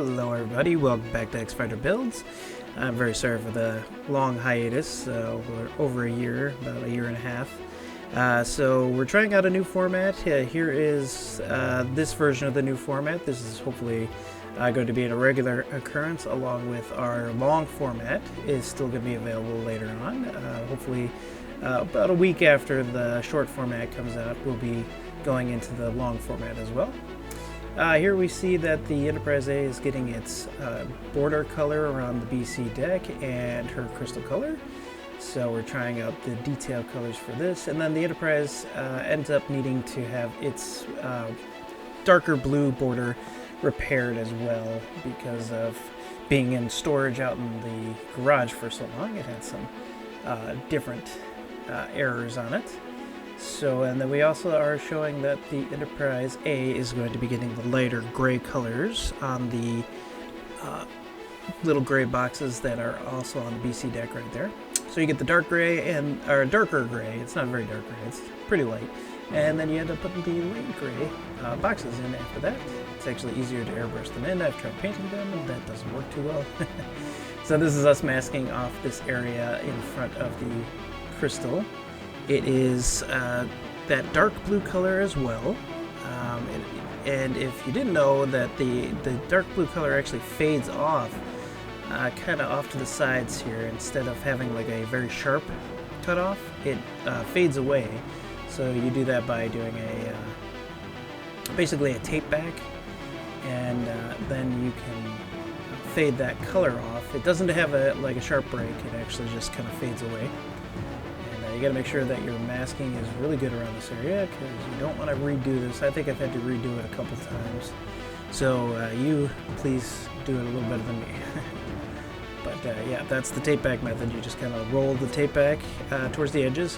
Hello everybody, welcome back to X-Fighter Builds. I'm very sorry for the long hiatus, over a year, about a year and a half. So we're trying out a new format. Here is this version of the new format. This is hopefully going to be a regular occurrence, along with our long format is still going to be available later on. Hopefully about a week after the short format comes out, we'll be going into the long format as well. Here we see that the Enterprise A is getting its border color around the BC deck and her crystal color. So we're trying out the detail colors for this. And then the Enterprise ends up needing to have its darker blue border repaired as well because of being in storage out in the garage for so long. It had some different errors on it. So, and then we also are showing that the Enterprise A is going to be getting the lighter gray colors on the little gray boxes that are also on the BC deck right there. So you get the dark gray or darker gray. It's not very dark gray, it's pretty light. And then you end up putting the light gray boxes in after that. It's actually easier to airbrush them in. I've tried painting them and that doesn't work too well. So this is us masking off this area in front of the crystal. It is that dark blue color as well, and if you didn't know that the dark blue color actually fades off, kind of off to the sides here, instead of having like a very sharp cutoff, it fades away. So you do that by doing basically a tape back, and then you can fade that color off. It doesn't have like a sharp break, it actually just kind of fades away. You got to make sure that your masking is really good around this area because you don't want to redo this. I think I've had to redo it a couple times. So you please do it a little better than me. But yeah, that's the tape back method. You just kind of roll the tape back towards the edges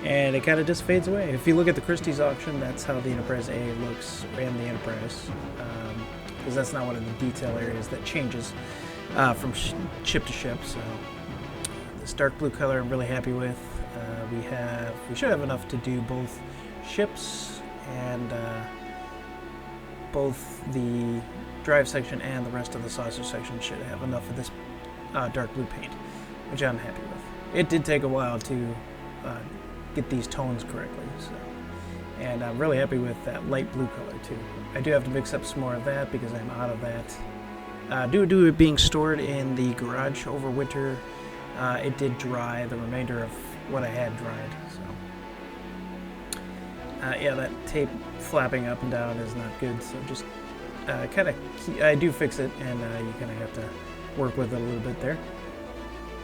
and it kind of just fades away. If you look at the Christie's auction, that's how the Enterprise A looks and the Enterprise. Because that's not one of the detail areas that changes from ship to ship. So this dark blue color I'm really happy with. We should have enough to do both ships and both the drive section and the rest of the saucer section should have enough of this dark blue paint, which I'm happy with. It did take a while to get these tones correctly, so. And I'm really happy with that light blue color too. I do have to mix up some more of that because I'm out of that. Due to it being stored in the garage over winter, it did dry. The remainder of what I had dried, so yeah, that tape flapping up and down is not good, so just kind of I do fix it, and you kind of have to work with it a little bit there,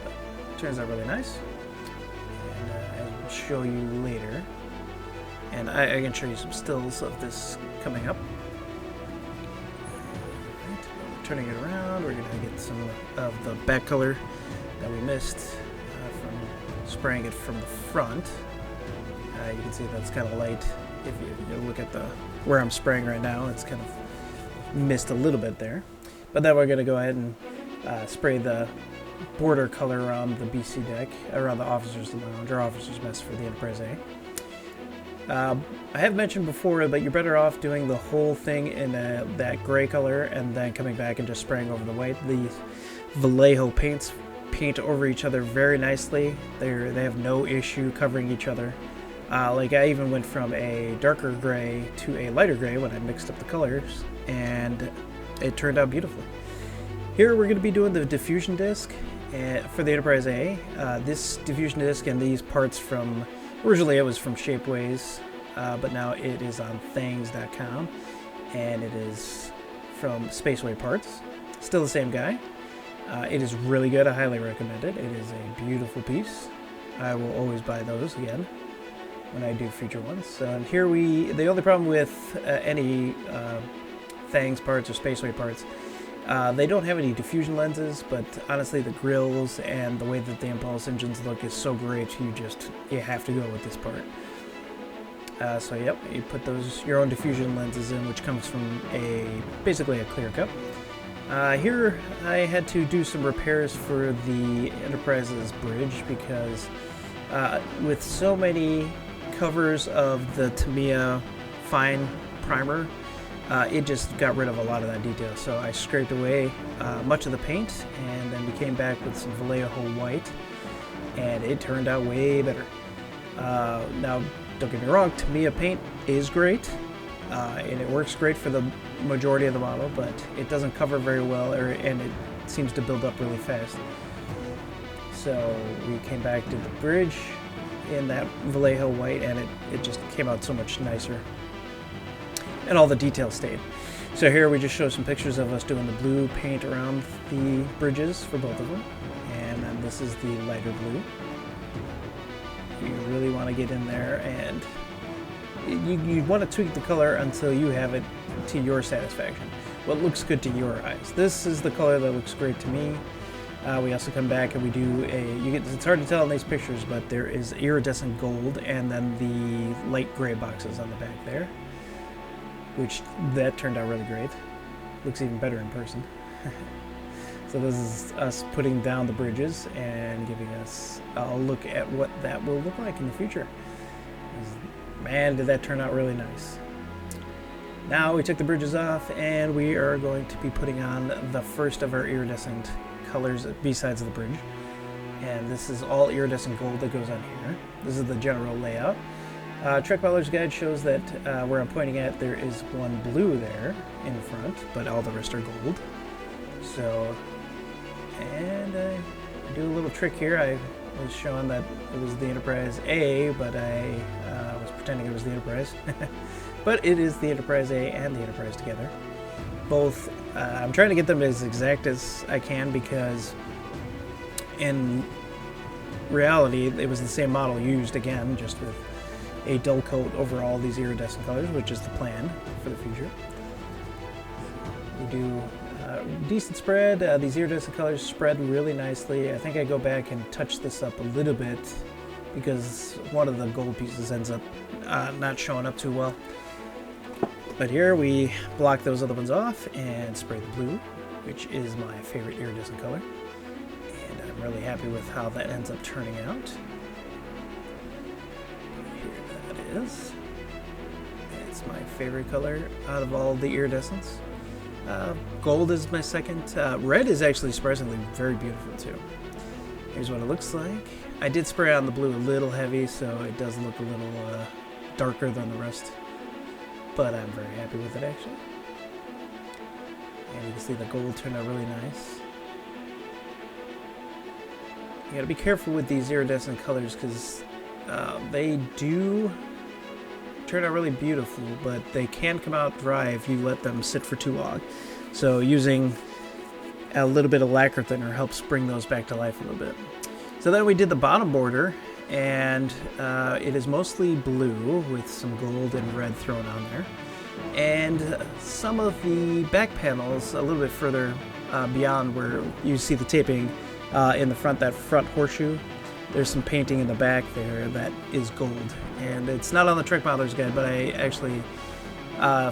but it turns out really nice, and I will show you later, and I can show you some stills of this coming up. Right, turning it around, we're going to get some of the back color that we missed from spraying it from the front. You can see that's kind of light. If you look at where I'm spraying right now, it's kind of missed a little bit there. But then we're going to go ahead and spray the border color around the BC deck, around the officer's lounge or officer's mess for the Enterprise A. I have mentioned before, but you're better off doing the whole thing in that gray color and then coming back and just spraying over the white. The Vallejo paint over each other very nicely. They have no issue covering each other. Like I even went from a darker gray to a lighter gray when I mixed up the colors, and it turned out beautifully. Here we're going to be doing the diffusion disc for the Enterprise A. This diffusion disc and these parts originally it was from Shapeways, but now it is on things.com, and it is from Spaceway Parts. Still the same guy. It is really good. I highly recommend it. It is a beautiful piece. I will always buy those again when I do future ones. So here the only problem with any Thangs parts or Spaceway parts, they don't have any diffusion lenses, but honestly the grills and the way that the Impulse engines look is so great, you have to go with this part. So yep, you put your own diffusion lenses in, which comes from basically a clear cup. Here I had to do some repairs for the Enterprise's bridge because with so many covers of the Tamiya fine primer, it just got rid of a lot of that detail. So I scraped away much of the paint, and then we came back with some Vallejo white, and it turned out way better. Now, don't get me wrong, Tamiya paint is great, and it works great for the majority of the model, but it doesn't cover very well, and it seems to build up really fast. So we came back to the bridge in that Vallejo white, and it just came out so much nicer. And all the details stayed. So here we just show some pictures of us doing the blue paint around the bridges for both of them. And then this is the lighter blue. You really want to get in there, and you want to tweak the color until you have it to your satisfaction. What looks good to your eyes. This is the color that looks great to me. We also come back and we do it's hard to tell in these pictures, but there is iridescent gold and then the light gray boxes on the back there, which that turned out really great. Looks even better in person. So this is us putting down the bridges and giving us a look at what that will look like in the future. Man, did that turn out really nice. Now we took the bridges off, and we are going to be putting on the first of our iridescent colors besides the bridge. And this is all iridescent gold that goes on here. This is the general layout. Trek Modeler's Guide shows that where I'm pointing at, there is one blue there in the front, but all the rest are gold. So, and I do a little trick here. I was showing that it was the Enterprise A, but I was pretending it was the Enterprise. But it is the Enterprise A and the Enterprise together. Both, I'm trying to get them as exact as I can, because in reality it was the same model used again, just with a dull coat over all these iridescent colors, which is the plan for the future. We do decent spread. These iridescent colors spread really nicely. I think I go back and touch this up a little bit because one of the gold pieces ends up not showing up too well. But here we block those other ones off and spray the blue, which is my favorite iridescent color. And I'm really happy with how that ends up turning out. Here that is. It's my favorite color out of all the iridescents. Gold is my second. Red is actually surprisingly very beautiful too. Here's what it looks like. I did spray on the blue a little heavy, so it does look a little darker than the rest. But I'm very happy with it, actually. And you can see the gold turned out really nice. You gotta be careful with these iridescent colors, because they do turn out really beautiful, but they can come out dry if you let them sit for too long. So using a little bit of lacquer thinner helps bring those back to life a little bit. So then we did the bottom border, and it is mostly blue with some gold and red thrown on there. And some of the back panels a little bit further beyond where you see the taping in the front, that front horseshoe, there's some painting in the back there that is gold. And it's not on the Trek Modeler's Guide, but I actually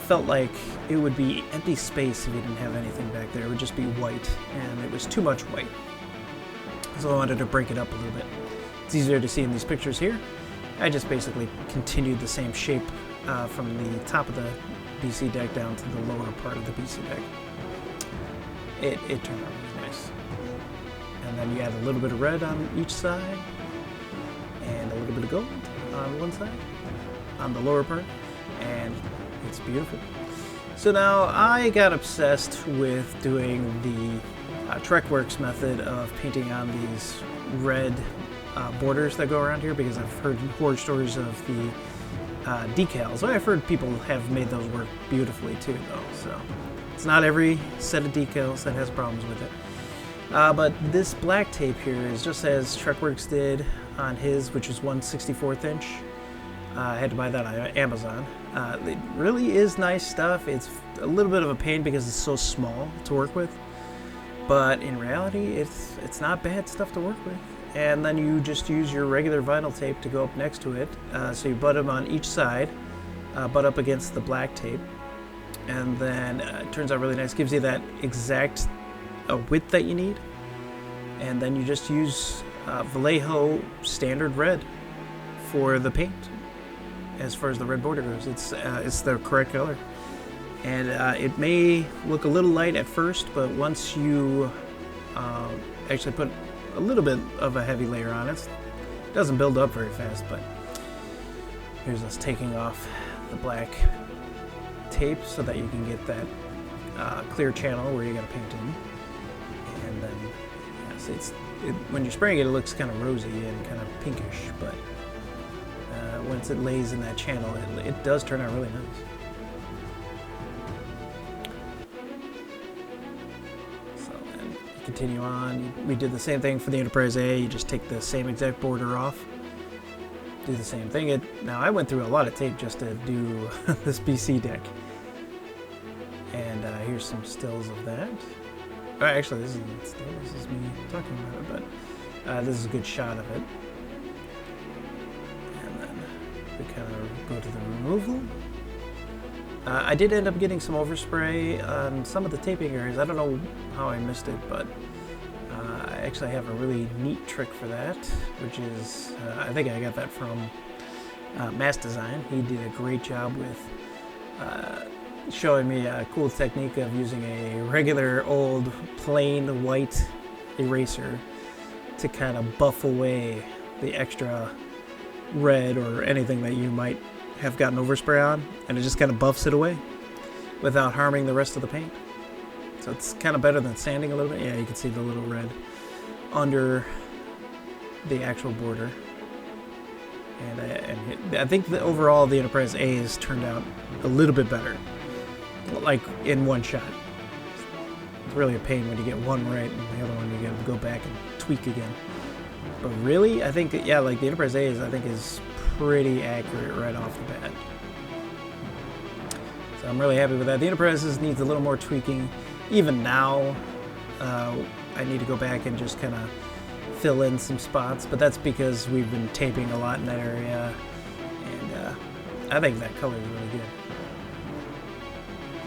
felt like it would be empty space if you didn't have anything back there. It would just be white, and it was too much white. So I wanted to break it up a little bit. It's easier to see in these pictures here. I just basically continued the same shape from the top of the BC deck down to the lower part of the BC deck. It turned out really nice. And then you add a little bit of red on each side, and a little bit of gold on one side, on the lower part, and it's beautiful. So now I got obsessed with doing the TrekWorks method of painting on these red borders that go around here, because I've heard horror stories of the decals. I've heard people have made those work beautifully too, though, so it's not every set of decals that has problems with it. But this black tape here is just as TrekWorks did on his, which is 1/64 inch. I had to buy that on Amazon. It really is nice stuff. It's a little bit of a pain because it's so small to work with, but in reality it's not bad stuff to work with. And then you just use your regular vinyl tape to go up next to it. So you butt them on each side, butt up against the black tape, and then it turns out really nice. Gives you that exact width that you need. And then you just use Vallejo standard red for the paint. As far as the red border goes, it's the correct color. And it may look a little light at first, but once you actually put a little bit of a heavy layer on it, it doesn't build up very fast. But here's us taking off the black tape so that you can get that clear channel where you're going to paint in. And then yes, when you're spraying it, it looks kind of rosy and kind of pinkish, but once it lays in that channel, it does turn out really nice. So then you continue on. We did the same thing for the Enterprise A. You just take the same exact border off. Do the same thing. Now I went through a lot of tape just to do this BC deck. And here's some stills of that. Actually, this isn't still. This is me talking about it, but this is a good shot of it. And then we kind of go to the removal. I did end up getting some overspray on some of the taping areas. I don't know how I missed it, but I actually have a really neat trick for that, which is, I think I got that from Mass Design. He did a great job with showing me a cool technique of using a regular old plain white eraser to kind of buff away the extra red or anything that you might have gotten overspray on, and it just kind of buffs it away without harming the rest of the paint. So it's kind of better than sanding a little bit. Yeah, you can see the little red under the actual border. And I think that overall the Enterprise A has turned out a little bit better, like in one shot. It's really a pain when you get one right and the other one you got to go back and tweak again. But really, I think, yeah, like the Enterprise A is pretty accurate right off the bat. So I'm really happy with that. The Enterprise needs a little more tweaking. Even now, I need to go back and just kind of fill in some spots, but that's because we've been taping a lot in that area, and I think that color is really good.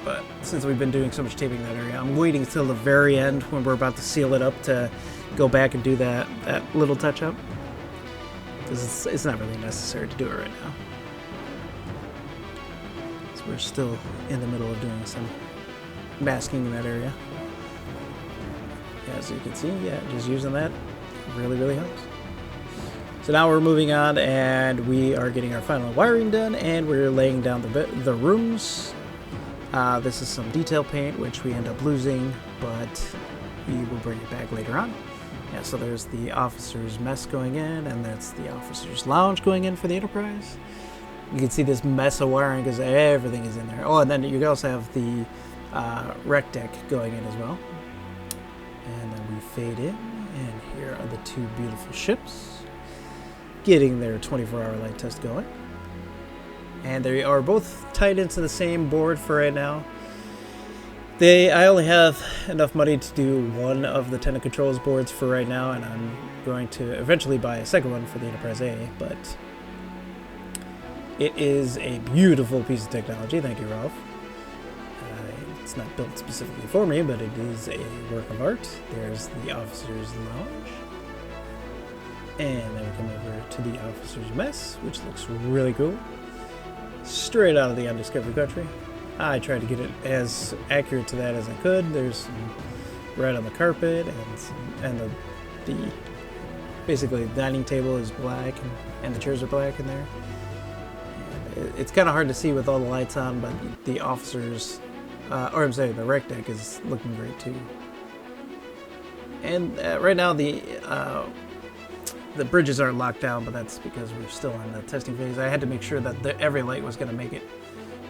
But since we've been doing so much taping in that area, I'm waiting until the very end when we're about to seal it up to go back and do that little touch-up, because it's not really necessary to do it right now. So we're still in the middle of doing some masking in that area. As you can see, yeah, just using that really, really helps. So now we're moving on, and we are getting our final wiring done, and we're laying down the rooms. This is some detail paint, which we end up losing, but we will bring it back later on. Yeah, so there's the officer's mess going in, and that's the officer's lounge going in for the Enterprise. You can see this mess of wiring because everything is in there. Oh, and then you also have the rec deck going in as well. And then we fade in, and here are the two beautiful ships getting their 24-hour light test going. And they are both tied into the same board for right now. I only have enough money to do one of the Tenant Controls boards for right now, and I'm going to eventually buy a second one for the Enterprise A, but it is a beautiful piece of technology. Thank you, Ralph. It's not built specifically for me, but it is a work of art. There's the officer's lounge. And then we come over to the officer's mess, which looks really cool. Straight out of the Undiscovered Country. I tried to get it as accurate to that as I could. There's some red on the carpet, and the basically the dining table is black, and the chairs are black in there. And it's kind of hard to see with all the lights on, but the officer's or I'm saying the rec deck is looking great too. And right now the bridges aren't locked down, but that's because we're still in the testing phase. I had to make sure that every light was going to make it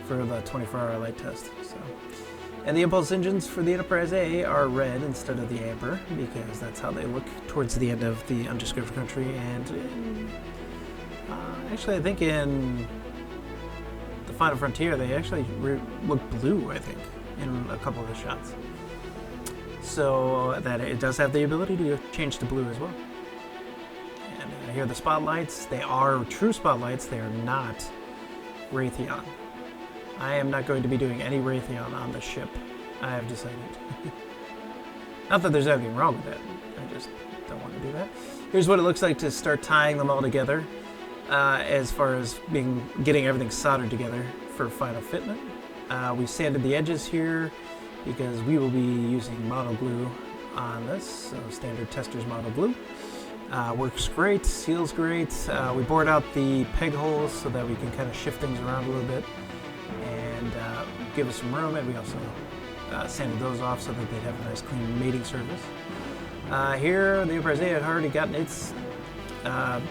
for the 24-hour light test. So, and the impulse engines for the Enterprise A are red instead of the amber, because that's how they look towards the end of the Undiscovered Country. And actually, I think in the Final Frontier, they actually look blue, I think, in a couple of the shots. So that it does have the ability to change to blue as well. And here are the spotlights. They are true spotlights. They are not Raytheon. I am not going to be doing any Raytheon on the ship, I have decided. Not that there's anything wrong with that. I just don't want to do that. Here's what it looks like to start tying them all together. As far as getting everything soldered together for final fitment. We sanded the edges here because we will be using model glue on this, so standard tester's model glue. Works great, seals great. We bored out the peg holes so that we can kind of shift things around a little bit and give us some room, and we also sanded those off so that they'd have a nice clean mating surface. Here, the Enterprise A had already gotten its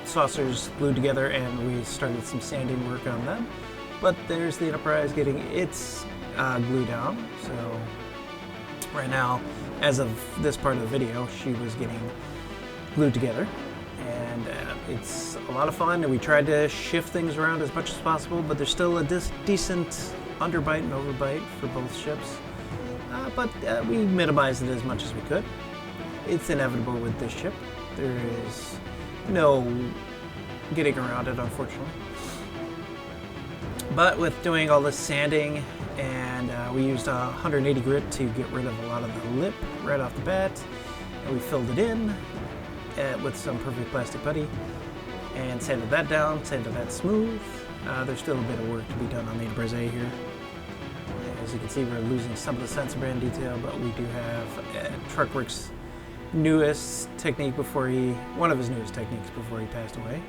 saucers glued together, and we started some sanding work on them. But there's the Enterprise getting its glue down. So right now, as of this part of the video, she was getting glued together, and it's a lot of fun. And we tried to shift things around as much as possible, but there's still a decent underbite and overbite for both ships. But we minimized it as much as we could. It's inevitable with this ship. There is no getting around it, unfortunately. But with doing all this sanding, and we used 180 grit to get rid of a lot of the lip right off the bat, and we filled it in with some perfect plastic putty and sanded that down, sanded that smooth. There's still a bit of work to be done on the Enterprise A here. As you can see, we're losing some of the sensor band detail, but we do have Truckworks' newest technique one of his newest techniques before he passed away,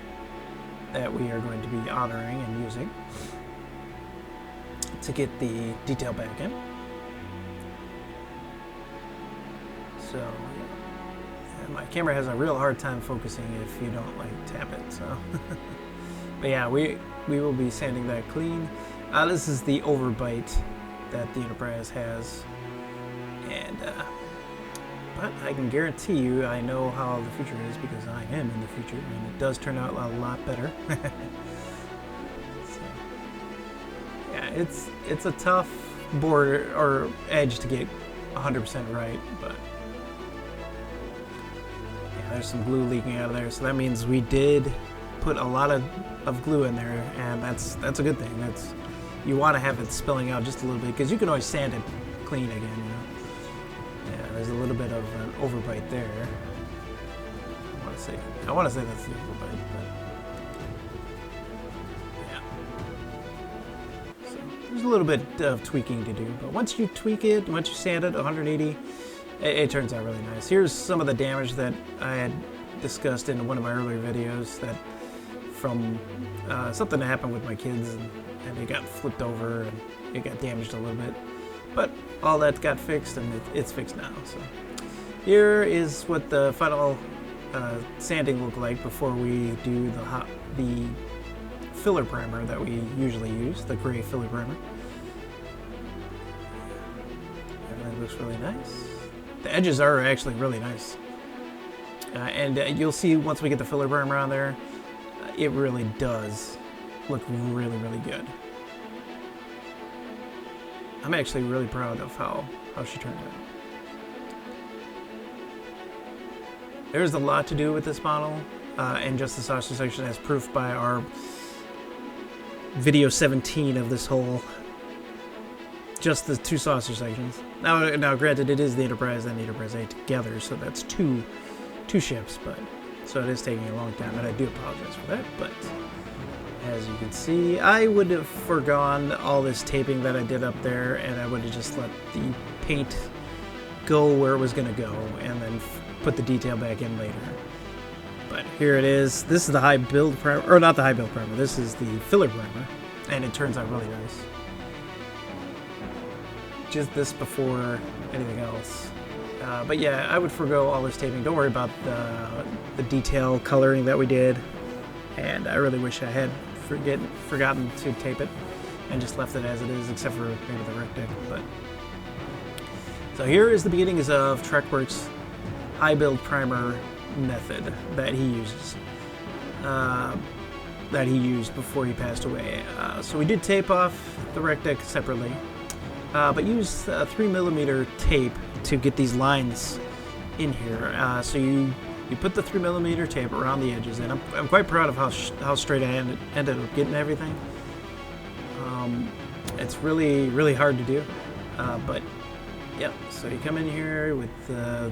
that we are going to be honoring and using to get the detail back in. So yeah, my camera has a real hard time focusing if you don't tap it. So, but yeah, we will be sanding that clean. This is the overbite that the Enterprise has, and but I can guarantee you I know how the future is because I am in the future, and it does turn out a lot better. So, yeah, it's a tough border or edge to get 100% right, but yeah, there's some glue leaking out of there, so that means we did put a lot of glue in there, and that's a good thing. You want to have it spilling out just a little bit, because you can always sand it clean again, you know. Yeah, there's a little bit of an overbite there. I want to say that's the overbite, but yeah. So there's a little bit of tweaking to do, but once you tweak it, once you sand it 180, it turns out really nice. Here's some of the damage that I had discussed in one of my earlier videos, that from something that happened with my kids, and it got flipped over and it got damaged a little bit, but all that got fixed, and it's fixed now. So here is what the final sanding looked like before we do the filler primer that we usually use, the gray filler primer. Everything looks really nice. The edges are actually really nice, and you'll see once we get the filler primer on there, it really does look really, really good. I'm actually really proud of how she turned out. There's a lot to do with this model, and just the saucer section, as proof by our video 17 of this whole, just the two saucer sections. Now granted, it is the Enterprise and the Enterprise A together, so that's two ships, but so it is taking a long time, and I do apologize for that. But as you can see, I would have forgone all this taping that I did up there, and I would have just let the paint go where it was going to go, and then put the detail back in later. But here it is. This is the high build primer, or not the high build primer. This is the filler primer, and it turns out really nice. Just this before anything else. But yeah, I would forgo all this taping. Don't worry about the detail coloring that we did, and I really wish I had forgotten to tape it and just left it as it is, except for maybe the rec deck. But so here is the beginnings of Truckworks' high build primer method that he uses, that he used before he passed away. So we did tape off the rec deck separately, but used 3mm tape to get these lines in here. So you put the 3mm tape around the edges, and I'm quite proud of how straight I ended up getting everything. It's really, really hard to do, but yeah. So you come in here with the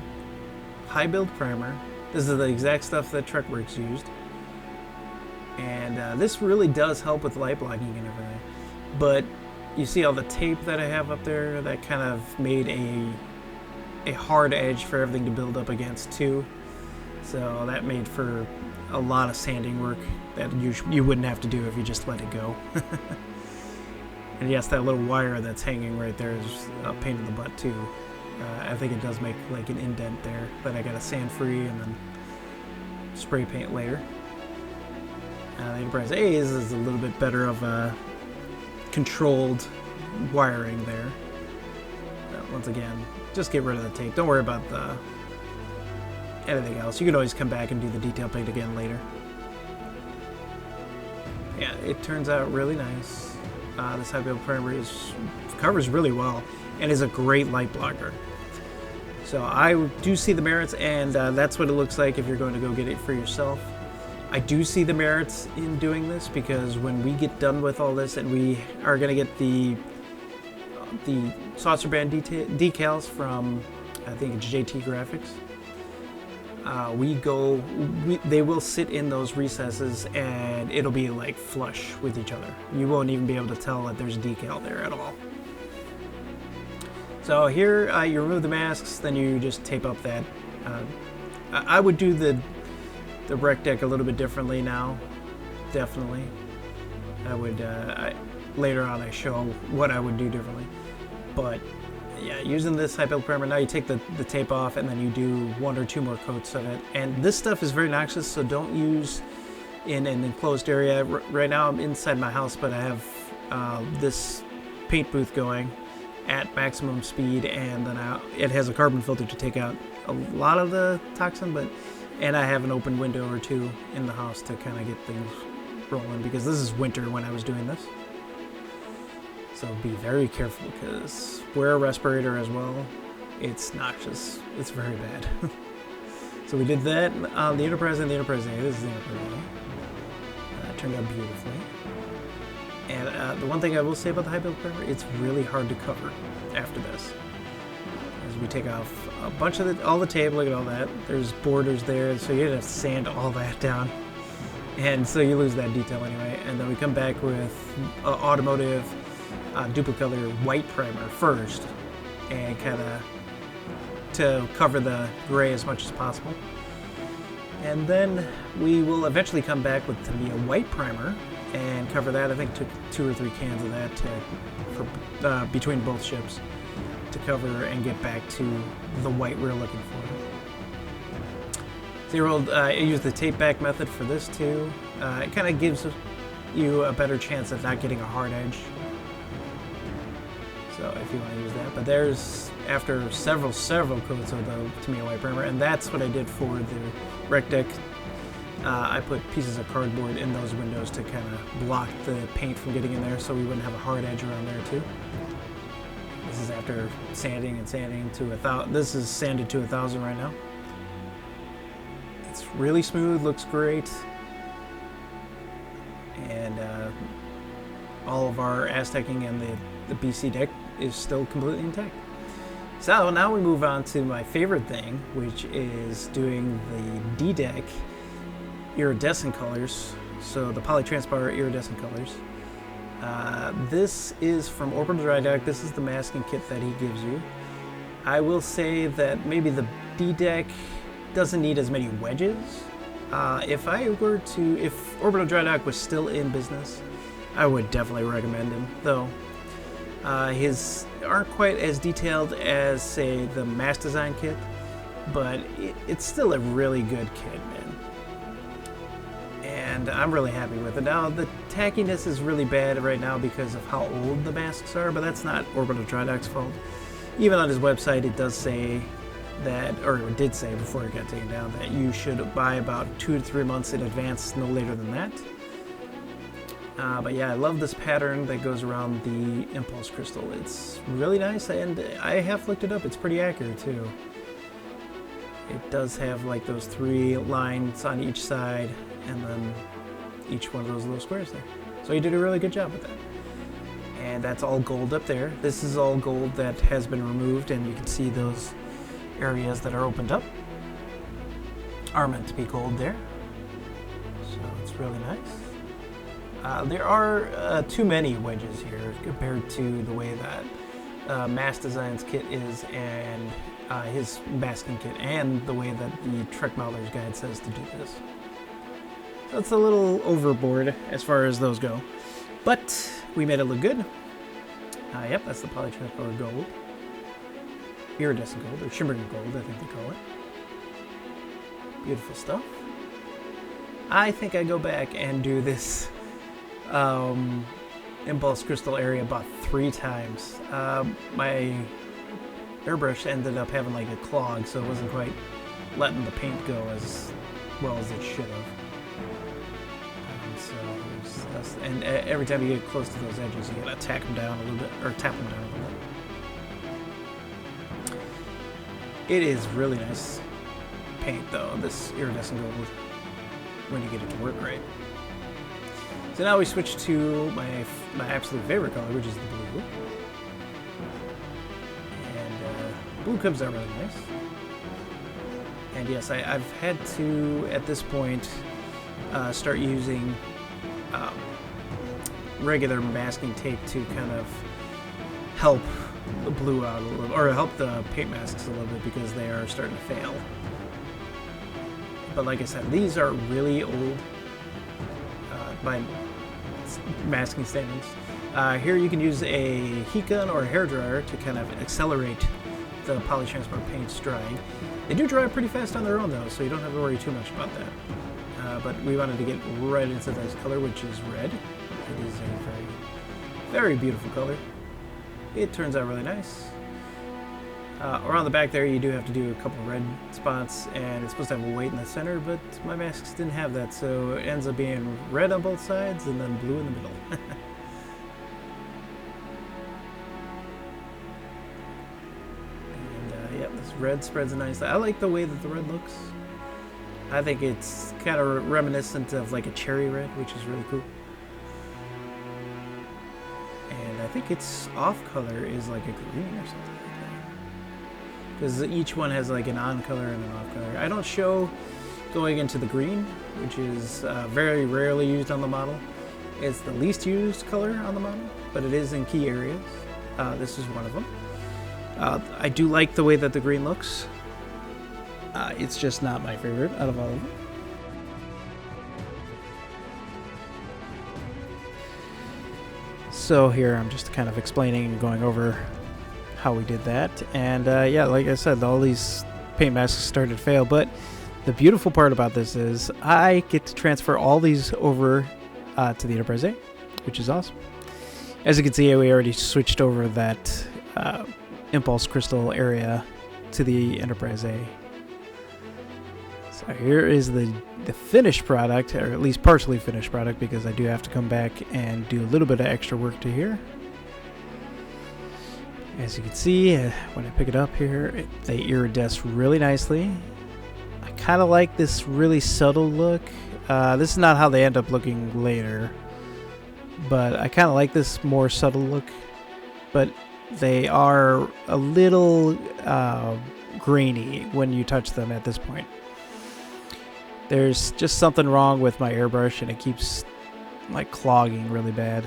high build primer. This is the exact stuff that Truckworks used, and this really does help with light blocking and everything. But you see all the tape that I have up there that kind of made a hard edge for everything to build up against too. So that made for a lot of sanding work that you wouldn't have to do if you just let it go. And yes, that little wire that's hanging right there is a pain in the butt too. I think it does make like an indent there that I gotta sand free and then spray paint later. The Enterprise A is a little bit better of a controlled wiring there. Once again, just get rid of the tape. Don't worry about anything else. You can always come back and do the detail paint again later. Yeah, it turns out really nice. This high build primer covers really well and is a great light blocker. So I do see the merits, and that's what it looks like if you're going to go get it for yourself. I do see the merits in doing this because when we get done with all this and we are going to get the saucer band decals from, I think it's JT Graphics, they will sit in those recesses and it'll be like flush with each other. You won't even be able to tell that there's a decal there at all. So here you remove the masks, then you just tape up that. I would do the rec deck a little bit differently now, definitely. I would, later on I show what I would do differently. But yeah, using this high build primer, now you take the tape off and then you do 1 or 2 more coats of it. And this stuff is very noxious, so don't use in an enclosed area. Right now I'm inside my house, but I have this paint booth going at maximum speed, and then it has a carbon filter to take out a lot of the toxin, and I have an open window or 2 in the house to kind of get things rolling, because this is winter when I was doing this. So be very careful, because wear a respirator as well. It's noxious. It's very bad. So we did that on the Enterprise and the Enterprise A. This is the Enterprise A. It turned out beautifully. And the one thing I will say about the high build primer, it's really hard to cover after this. As we take off a bunch of all the tape, look at all that. There's borders there, so you have to sand all that down. And so you lose that detail anyway. And then we come back with automotive duplicolor white primer first, and kind of to cover the gray as much as possible. And then we will eventually come back with Tamiya white primer and cover that. I think it took 2 or 3 cans of that between both ships to cover and get back to the white we're looking for. So I used the tape back method for this too. It kind of gives you a better chance of not getting a hard edge. So if you want to use that, but there's after several coats of the Tamiya white primer, and that's what I did for the rec deck. I put pieces of cardboard in those windows to kind of block the paint from getting in there, so we wouldn't have a hard edge around there too. This is after sanding and sanding to 1,000. This is sanded to 1,000 right now. It's really smooth, looks great, and all of our Aztecing and the BC deck is still completely intact. So now we move on to my favorite thing, which is doing the D-deck iridescent colors. So the polytranspire iridescent colors. This is from Orbital Dry Dock. This is the masking kit that he gives you. I will say that maybe the D-deck doesn't need as many wedges. If Orbital Dry Dock was still in business, I would definitely recommend him, though. His aren't quite as detailed as, say, the Mass Design kit, but it's still a really good kit, man. And I'm really happy with it. Now, the tackiness is really bad right now because of how old the masks are, but that's not Orbital Dry Dock's fault. Even on his website, it does say that, or it did say before it got taken down, that you should buy about 2 to 3 months in advance, no later than that. But yeah, I love this pattern that goes around the impulse crystal. It's really nice, and I have looked it up. It's pretty accurate too. It does have like those 3 lines on each side, and then each one of those little squares there. So he did a really good job with that. And that's all gold up there. This is all gold that has been removed, and you can see those areas that are opened up are meant to be gold there. So it's really nice. There are too many wedges here compared to the way that Mass Design's kit is and his masking kit, and the way that the Trek Modeler's Guide says to do this. So it's a little overboard as far as those go, but we made it look good. Yep, that's the polytransfer gold. Iridescent gold, or shimmering gold, I think they call it. Beautiful stuff. I think I go back and do this impulse crystal area about 3 times. My airbrush ended up having like a clog, so it wasn't quite letting the paint go as well as it should have. And every time you get close to those edges, you gotta tack them down a little bit, or tap them down a little bit. It is really nice paint, though, this iridescent gold, when you get it to work right. So now we switch to my absolute favorite color, which is the blue. And blue comes out really nice. And yes, I've had to, at this point, start using regular masking tape to kind of help the blue out a little, or help the paint masks a little bit, because they are starting to fail. But like I said, these are really old by masking standards. Here you can use a heat gun or a hairdryer to kind of accelerate the polytransparent paints drying. They do dry pretty fast on their own though, so you don't have to worry too much about that. But we wanted to get right into this color, which is red. It is a very, very beautiful color. It turns out really nice. Around the back there, you do have to do a couple red spots, and it's supposed to have a white in the center, but my masks didn't have that, so it ends up being red on both sides and then blue in the middle. And yeah, this red spreads nicely. I like the way that the red looks. I think it's kind of reminiscent of like a cherry red, which is really cool. And I think its off color is like a green or something like that, because each one has like an on color and an off color. I don't show going into the green, which is very rarely used on the model. It's the least used color on the model, but it is in key areas. This is one of them. I do like the way that the green looks. It's just not my favorite out of all of them. So here I'm just kind of explaining and going over how we did that. And yeah, like I said, all these paint masks started to fail, but the beautiful part about this is I get to transfer all these over to the Enterprise A, which is awesome. As you can see, we already switched over that impulse crystal area to the Enterprise A. So here is the finished product, or at least partially finished product, because I do have to come back and do a little bit of extra work to here. As you can see, when I pick it up here, they iridesce really nicely. I kind of like this really subtle look. This is not how they end up looking later, but I kind of like this more subtle look. But they are a little grainy when you touch them at this point. There's just something wrong with my airbrush, and it keeps like clogging really bad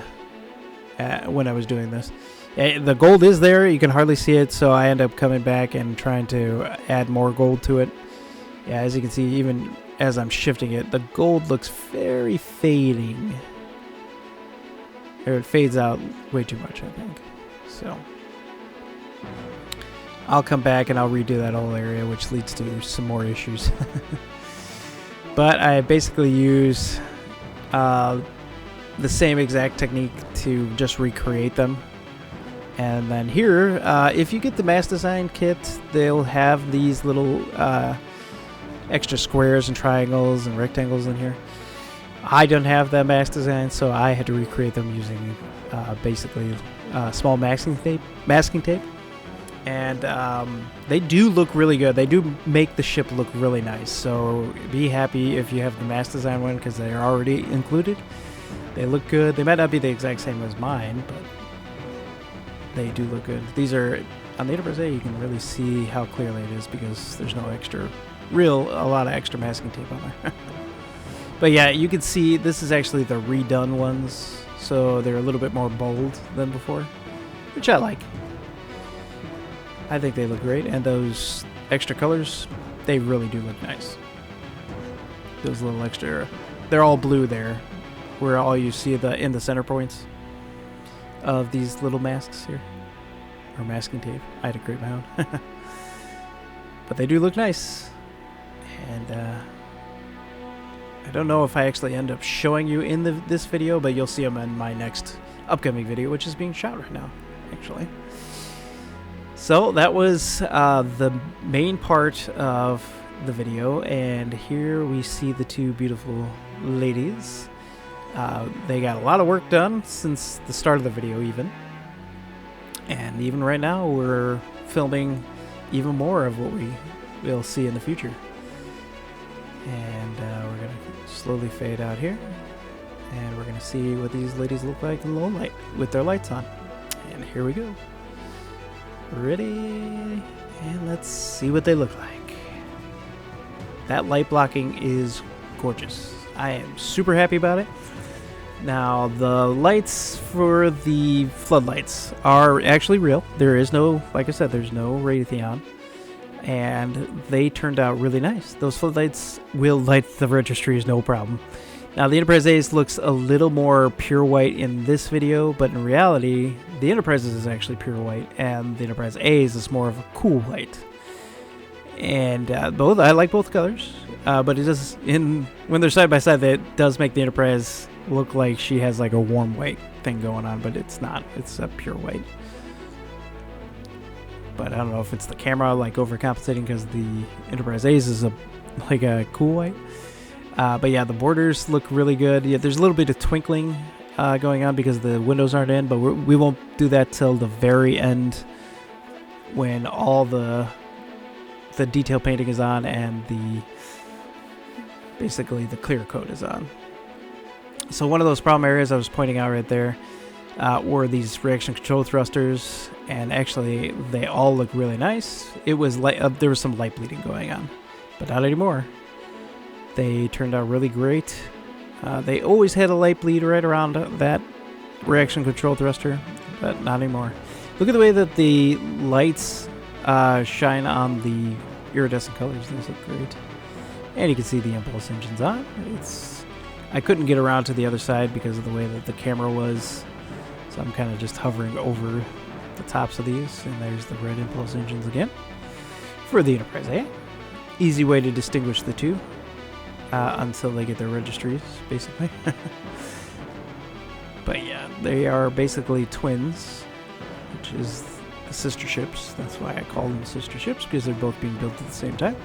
when I was doing this. The gold is there, you can hardly see it, so I end up coming back and trying to add more gold to it. Yeah, as you can see, even as I'm shifting it, the gold looks very fading. Or it fades out way too much, I think. So I'll come back and I'll redo that whole area, which leads to some more issues. But I basically use the same exact technique to just recreate them. And then here, if you get the Mass Design kit, they'll have these little extra squares and triangles and rectangles in here. I don't have that Mass Design, so I had to recreate them using basically small masking tape. And they do look really good. They do make the ship look really nice. So be happy if you have the Mass Design one, because they are already included. They look good. They might not be the exact same as mine, but they do look good. These are, on the Enterprise A, you can really see how clearly it is because there's no a lot of extra masking tape on there. But yeah, you can see this is actually the redone ones, so they're a little bit more bold than before, which I like. I think they look great, and those extra colors, they really do look nice. Those little extra, they're all blue there, where all you see in the center points of these little masks here, or masking tape. I had to create my own. But they do look nice, and I don't know if I actually end up showing you in this video, but you'll see them in my next upcoming video, which is being shot right now, actually. So that was the main part of the video, and here we see the two beautiful ladies. They got a lot of work done since the start of the video even, and even right now we're filming even more of what we'll see in the future. And we're going to slowly fade out here, and we're going to see what these ladies look like in low light with their lights on. And here we go. Ready? And let's see what they look like. That light blocking is gorgeous. I am super happy about it. Now, the lights for the floodlights are actually real. There is no, like I said, there's no Raytheon. And they turned out really nice. Those floodlights will light the registries, no problem. Now, the Enterprise A's looks a little more pure white in this video, but in reality, the Enterprise's is actually pure white, and the Enterprise A's is more of a cool white. And I like both colors, but it does, when they're side by side, that does make the Enterprise look like she has like a warm white thing going on, but it's not. It's a pure white. But I don't know if it's the camera like overcompensating because the Enterprise A's is like a cool white. But yeah, the borders look really good. Yeah, there's a little bit of twinkling going on because the windows aren't in, but we won't do that till the very end when all the detail painting is on and basically the clear coat is on. So one of those problem areas I was pointing out right there were these reaction control thrusters, and actually they all look really nice. It was there was some light bleeding going on, but not anymore. They turned out really great. They always had a light bleed right around that reaction control thruster, but not anymore. Look at the way that the lights shine on the iridescent colors. Those look great. And you can see the impulse engines on. I couldn't get around to the other side because of the way that the camera was, so I'm kind of just hovering over the tops of these. And there's the red impulse engines again for the Enterprise A. Easy way to distinguish the two until they get their registries, basically. But yeah, they are basically twins, which is the sister ships. That's why I call them sister ships, because they're both being built at the same time.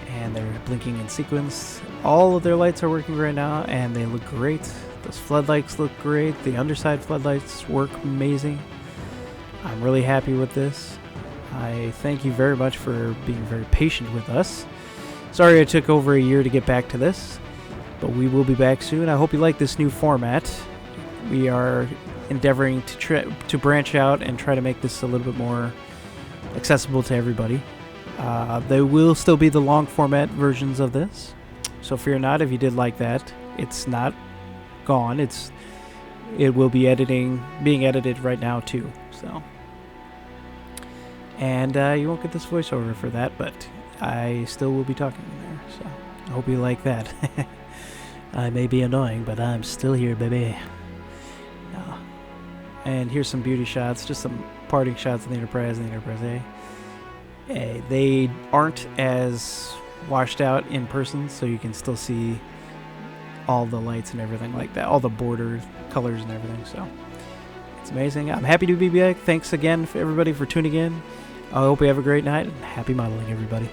And they're blinking in sequence. All of their lights are working right now, and they look great. Those floodlights look great. The underside floodlights work amazing. I'm really happy with this. I thank you very much for being very patient with us. Sorry it took over a year to get back to this, but we will be back soon. I hope you like this new format. We are endeavoring to branch out and try to make this a little bit more accessible to everybody. There will still be the long format versions of this, so fear not if you did like that. It's not gone. It will be being edited right now too. So, and you won't get this voiceover for that, but I still will be talking in there. So I hope you like that. I may be annoying, but I'm still here, baby. No. And here's some beauty shots, just some parting shots of the Enterprise and the Enterprise A. They aren't as washed out in person, so you can still see all the lights and everything like that, all the border colors and everything. So it's amazing. I'm happy to be back. Thanks again for everybody for tuning in. I hope you have a great night, and happy modeling, everybody.